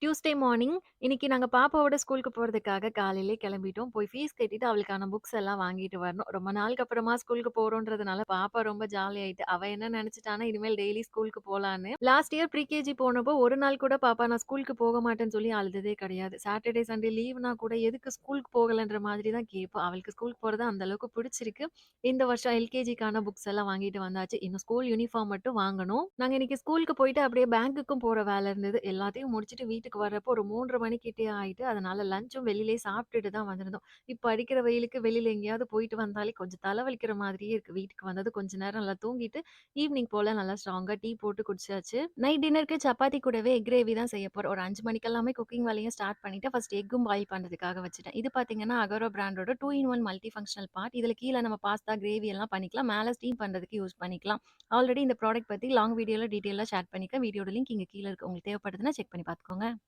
Tuesday morning இன்னைக்கு நாங்க பாப்பாவோட ஸ்கூலுக்கு போறதுக்காக காலையிலே கிளம்பிட்டோம். போய் ஃபீஸ் கட்டிட்டு அவளுக்கான புக்ஸ் எல்லாம் வாங்கிட்டு வரணும். ரொம்ப நாளுக்கு அப்புறமா ஸ்கூலுக்கு போறோன்றதுனால பாப்பா ரொம்ப ஜாலி ஆயிட்டு. அவ என்ன நெனச்சுட்டான்னா, இனிமேல் டெய்லி ஸ்கூலுக்கு போலான்னு. லாஸ்ட் இயர் ப்ரீகேஜி போனப்போ ஒரு நாள் கூட பாப்பா நான் ஸ்கூலுக்கு போக மாட்டேன்னு சொல்லி அழுததே கிடையாது. சாட்டர்டே, சண்டே லீவ்னா கூட எதுக்கு ஸ்கூலுக்கு போகலன்ற மாதிரி தான் கேட்பா. அவளுக்கு ஸ்கூலுக்கு போறது அந்த அளவுக்கு பிடிச்சிருக்கு. இந்த வருஷம் எல்கேஜிக்கான புக்ஸ் எல்லாம் வாங்கிட்டு வந்தாச்சு. இன்னும் ஸ்கூல் யூனிஃபார்ம் மட்டும் வாங்கணும். நாங்க இன்னைக்கு ஸ்கூலுக்கு போயிட்டு அப்படியே பேங்குக்கும் போற வேலை இருந்தது. எல்லாத்தையும் முடிச்சுட்டு வீட்டுக்கு வரப்போ ஒரு 3:30 மணிக்கிட்டே ஆயிட்டு. அதனால லஞ்சும் வெளியிலேயே சாப்பிட்டுட்டு தான் வந்திருந்தோம். இப்ப அடிக்கிற வெயிலுக்கு வெளியில எங்கேயாவது போயிட்டு வந்தாலே கொஞ்சம் தலைவலிக்கிற மாதிரியே இருக்கு. வீட்டுக்கு வந்தது கொஞ்ச நேரம் நல்லா தூங்கிட்டு, ஈவினிங் போல நல்லா ஸ்ட்ராங்கா டீ போட்டு குடிச்சாச்சு. நைட் டின்னருக்கு சப்பாத்தி கூடவே எக் கிரேவி தான் செய்ய போறோம். ஒரு 5 மணிக்கெல்லாமே குக்கிங் வேலையும் ஸ்டார்ட் பண்ணிட்டு, ஃபர்ஸ்ட் எக்கும் பாயில் பண்றதுக்காக வச்சுட்டேன். இது பார்த்தீங்கன்னா, அகரோ பிராண்டோட 2 இன் 1 மல்டி ஃபங்ஷனல் பாட். இதுல கீழ நம்ம பாஸ்தா, கிரேவி எல்லாம் பண்ணிக்கலாம். மேல ஸ்டீம் பண்றதுக்கு யூஸ் பண்ணிக்கலாம். ஆல்ரெடி இந்த ப்ராடக்ட் பத்தி லாங் வீடியோல டீட்டெயிலா ஷேர் பண்ணியிருக்கேன். வீடியோட லிங்க் இங்க கீழ இருக்கு. உங்களுக்கு தேவைப்படுதுன்னா செக் பண்ணி பார்த்துக்கோங்க.